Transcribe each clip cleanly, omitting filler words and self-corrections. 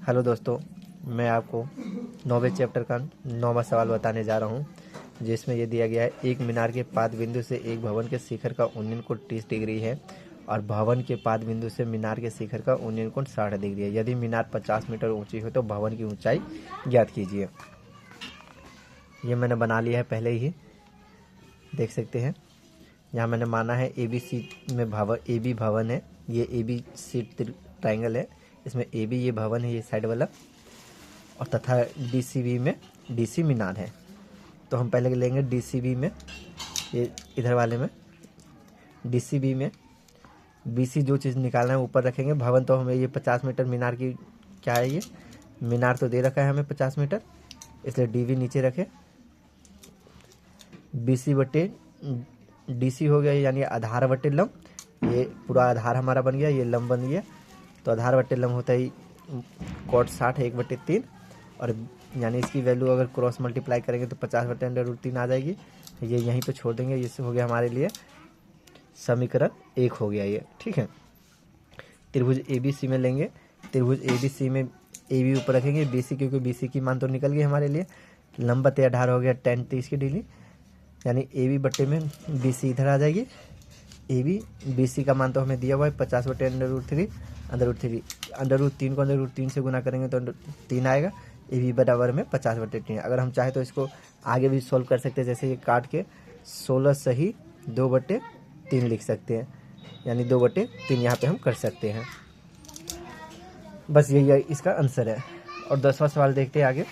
Hello दोस्तों, मैं आपको 9वें चैप्टर का 9वां सवाल बताने जा रहा हूं, जिसमें ये दिया गया है। एक मीनार के पाद बिंदु से एक भवन के शिखर का उन्नयन कोण 30 डिग्री है और भवन के पाद बिंदु से मीनार के शिखर का उन्नयन कोण 60 डिग्री है। यदि मीनार 50 मीटर ऊंची हो तो भवन की ऊंचाई ज्ञात कीजिए। ये मैंने बना लिया है पहले ही, देख सकते हैं। यहाँ मैंने माना है ABC में भवन, AB भवन है, ये ABC ट्राइंगल है, इसमें AB ये भवन है, ये साइड वाला, और तथा DCB में DC मीनार है। तो हम पहले लेंगे DCB में, ये इधर वाले में DCB में BC जो चीज़ निकालना है ऊपर रखेंगे। भवन तो हमें ये 50 मीटर मीनार की क्या है, ये मीनार तो दे रखा है हमें 50 मीटर, इसलिए DB नीचे रखे। BC बटे DC हो गया, यानी आधार बटे लंब, ये पूरा आधार हमारा बन गया, ये लंब बन गया। तो आधार बटे लंब होता है cot 60 1/3, और यानी इसकी वैल्यू अगर क्रॉस मल्टीप्लाई करेंगे तो 50/√3 आ जाएगी। ये यहीं पे छोड़ देंगे, इससे हो गया हमारे लिए समीकरण 1 हो गया ये, ठीक है। त्रिभुज ABC में लेंगे, त्रिभुज ABC में AB ऊपर रखेंगे, BC क्योंकि BC की मान तो निकल गई हमारे लिए। लंब बटे आधार हो गया tan 30 की डिग्री, यानी AB बटे में BC इधर आ जाएगी। AB BC का मान तो हमें दिया हुआ है 50/√3, √3 को √3 से गुना करेंगे तो 3 आएगा। AB बराबर में 50/3। अगर हम चाहे तो इसको आगे भी सॉल्व कर सकते हैं, जैसे ये काट के 16 सही 2/3 लिख सकते हैं, यानी 2/3 यहाँ पे हम कर सकते हैं। बस यही इसका आंसर है। और 10वां सवाल देखते हैं आगे।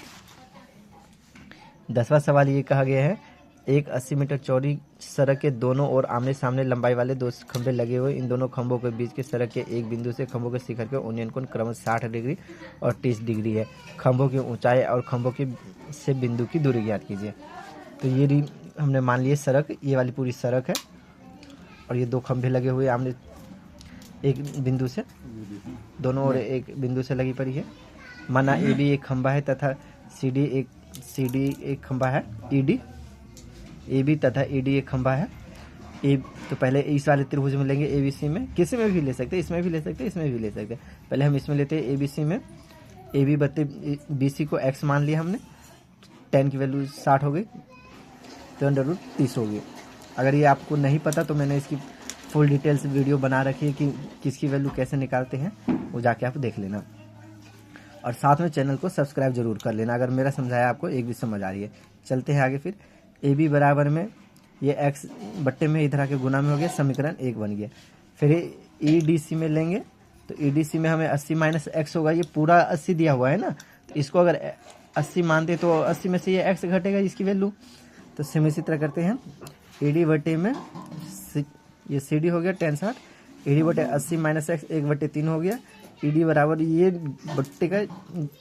10वां सवाल ये कहा गया है, एक 80 मीटर चौड़ी सड़क के दोनों ओर आमने सामने लंबाई वाले 2 खंभे लगे हुए। इन दोनों खंभों के बीच के सड़क के एक बिंदु से खंभों के शिखर के उन्नयन कोण क्रमशः 60 डिग्री और 30 डिग्री है। खंभों की ऊंचाई और खंभों की से बिंदु की दूरी ज्ञात कीजिए। तो ये हमने मान लिया सड़क, ये वाली पूरी सड़क है, और ये 2 खंभे लगे हुए आमने एक बिंदु से, दोनों ओर एक बिंदु से लगी पड़ी है। माना AB एक खंभा है तथा CD एक खंभा है, AB तथा ED एक खंभा है। तो पहले इस वाले त्रिभुज में लेंगे ABC में, किसी में भी ले सकते हैं, इसमें भी ले सकते हैं, इसमें भी ले सकते हैं। पहले हम इसमें लेते हैं ABC में। AB बटे BC को x मान लिया हमने, tan की वैल्यू 60 हो गई, तो √30 हो गई। अगर ये आपको नहीं पता तो मैंने इसकी फुल डिटेल्स वीडियो बना रखी है कि किसकी वैल्यू कैसे निकालते हैं, वो जाके आप देख लेना। और साथ में चैनल को सब्सक्राइब जरूर कर लेना अगर मेरा समझाया आपको एक भी समझ आ रही है। चलते हैं आगे। फिर AB बराबर में ये x बट्टे में इधर आके गुना में हो गया, समीकरण 1 बन गया। फिर EDC में लेंगे, तो EDC में हमें 80 - x होगा। ये पूरा 80 दिया हुआ है ना, तो इसको अगर 80 मानते तो 80 में से ये x घटेगा इसकी वैल्यू। तो सेम इसी तरह करते हैं। ED बटे में ये CD हो गया tan 60, ED बटे 80 - x 1/3 हो गया। ED बराबर ये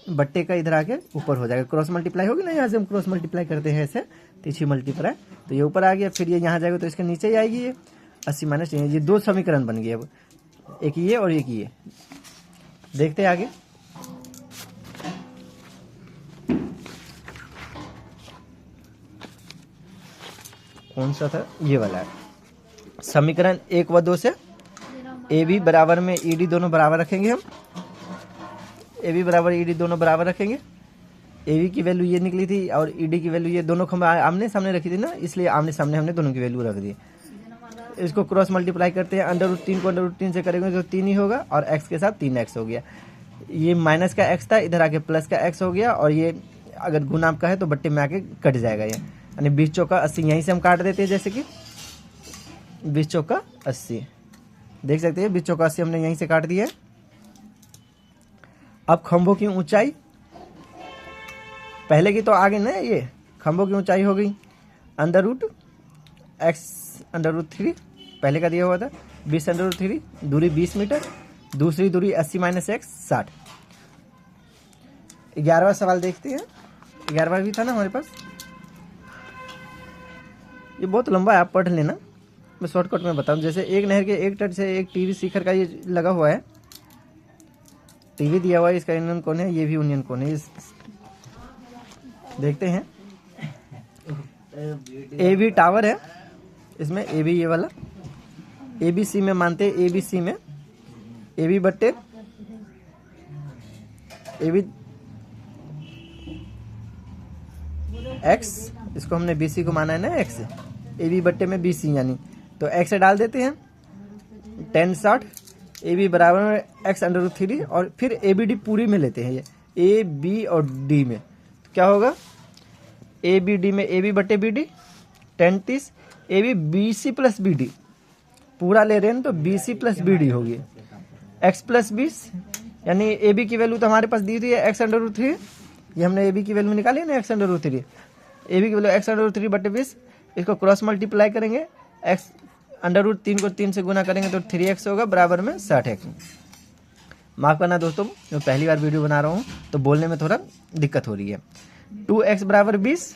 बट्टे का इधर आके ऊपर हो जाएगा, क्रॉस मल्टीप्लाई होगी ना, यहाँ से हम क्रॉस मल्टीप्लाई करते हैं ऐसे, तिरछी मल्टीप्लाई, तो ये ऊपर आ गया। फिर ये यहाँ जाएगा तो इसके नीचे ही आएगी ये 80 - ये 2 समीकरण बन गए। अब एक ये और एक ये, देखते हैं आगे। कौन सा था, ये वाला है। समीकरण 1 व 2 से AB बराबर में ED दोनों बराबर रखेंगे हम, AB बराबर ED दोनों बराबर रखेंगे। AB की वैल्यू ये निकली थी और ED की वैल्यू, ये दोनों खंभे आमने सामने रखी थी ना, इसलिए आमने सामने हमने दोनों की वैल्यू रख दी। इसको क्रॉस मल्टीप्लाई करते हैं, √3 को √3 से करेंगे तो 3 ही होगा, और x के साथ 3x हो गया। ये माइनस का x था, इधर आके प्लस का x हो गया, और ये अगर गुना का है तो बट्टे में आके कट जाएगा ये, यानी 20 चौका 80 यहीं से हम काट देते हैं। जैसे कि 20 चौका 80, देख सकते हैं 20 चौका 80 हमने यहीं से काट दिया है। अब खंभों की ऊंचाई, पहले की तो आगे ना, ये खंभों की ऊंचाई हो गई √x√3, पहले का दिया हुआ था 20√3, दूरी 20 मीटर, दूसरी दूरी 80 - x 60। 11वां सवाल देखते हैं। 11वां भी था ना हमारे पास, ये बहुत लंबा है, आप पढ़ लेना, मैं शॉर्टकट में बताऊं। जैसे एक नहर के एक तट से एक टीवी शिखर का ये लगा हुआ है, टीवी दिया हुआ है, इसका उन्नयन कोण है, ये भी उन्नयन कोण है। देखते हैं। AB टावर है, इसमें AB ये वाला, ABC में मानते हैं, ABC में AB बट्टे ए बी एक्स, इसको हमने बी सी को माना है ना एक्स, ए बी बट्टे में बी सी यानी, तो एक्स डाल देते हैं 10/60, ए बी बराबर में एक्स अंडर रूट 3 और फिर ए बी डी पूरी में लेते हैं, ये ए बी और डी में, तो क्या होगा ए बी डी में ए बी बट्टे B D 10/30, A B B C plus B D पूरा ले रहे हैं तो B C plus B D होगी एक्स प्लस 20, यानी ए बी की वैल्यू तो हमारे पास दी हुई है एक्स अंडर रूट 3, ये हमने ए बी की वैल्यू निकाली ना x under root 3, A B की वैल्यू एक्स अंडर रूट 3 बटे 20, इसको क्रॉस मल्टीप्लाई करेंगे, एक्स अंडर रूट 3 को 3 से गुना करेंगे तो 3x होगा बराबर में 60x। माफ करना दोस्तों, मैं पहली बार वीडियो बना रहा हूँ तो बोलने में थोड़ा दिक्कत हो रही है। 2x बराबर 20,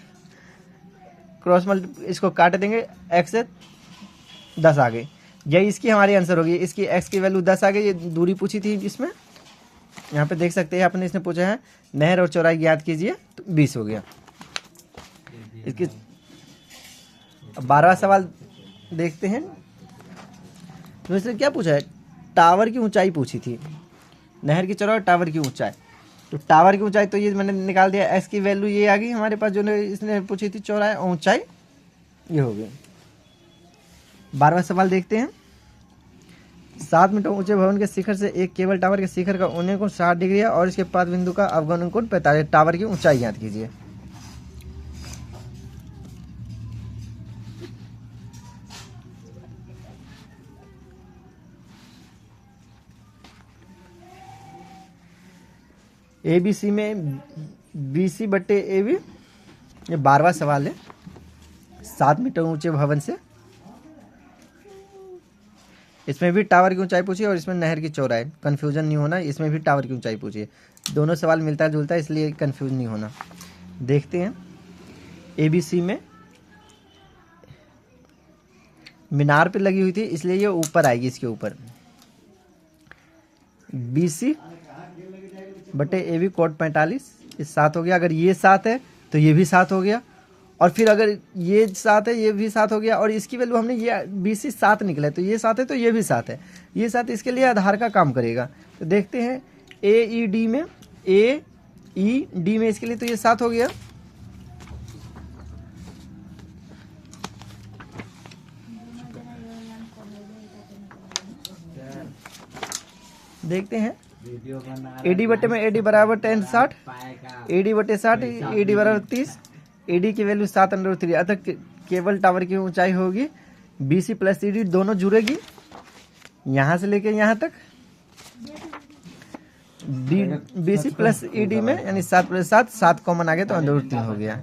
क्रॉस मल्टी इसको काट देंगे, x से 10 आ गई, यही इसकी हमारी आंसर होगी। इसकी x की वैल्यू 10 आ गई, ये दूरी पूछी थी इसमें, यहाँ पे देख सकते हैं आपने, इसने पूछा है नहर और चौड़ाई ज्ञात कीजिए, तो 20 हो गया। इसकी 12वां सवाल देखते हैं, तो इसने क्या पूछा है, टावर की ऊंचाई पूछी थी, नहर की चौड़ाई और टावर की ऊंचाई, तो टावर की ऊंचाई तो ये मैंने निकाल दिया, एस की वैल्यू ये आ गई हमारे पास, जो इसने पूछी थी चौड़ाई और ऊंचाई ये हो गई। 12वां सवाल देखते हैं, 7 मीटर ऊंचे भवन के शिखर से एक केबल टावर के शिखर का उन्नयन कोण 60 डिग्री है और इसके पाद बिंदु का अवगमन कोण 45, टावर की ऊंचाई ज्ञात कीजिए। ए बी सी में बी सी बट्टे ए बी, ये 12वां सवाल है। 7 मीटर ऊंचे भवन से, इसमें भी टावर की ऊंचाई पूछी और इसमें नहर की चौड़ाई, कंफ्यूजन नहीं होना, इसमें भी टावर की ऊंचाई पूछी है, दोनों सवाल मिलता जुलता है इसलिए कंफ्यूज नहीं होना। देखते हैं, ए बी सी में मीनार पे लगी हुई थी इसलिए ये ऊपर आएगी, इसके ऊपर बी सी बटे ए बी कोट 45, ये 7 हो गया, अगर ये 7 है तो ये भी 7 हो गया, और फिर अगर ये 7 है ये भी 7 हो गया, और इसकी वैल्यू हमने ये बी सी 7 निकला है, तो ये 7 है तो ये भी 7 है, ये 7 इसके लिए आधार का काम करेगा। तो देखते हैं ए ई डी में, ए ई डी में इसके लिए तो ये 7 हो गया, देखते हैं एडी बटे में एडी बराबर 10/60, एडी बटे 60, एडी बराबर 30, एडी की वैल्यू 7/3, अतः केबल टावर की ऊंचाई होगी बीसी प्लस ईडी, दोनों जुड़ेगी यहां से लेके यहां तक, डी बीसी प्लस ईडी में यानी 7 + 7 कॉमन आ गया तो √3 हो गया।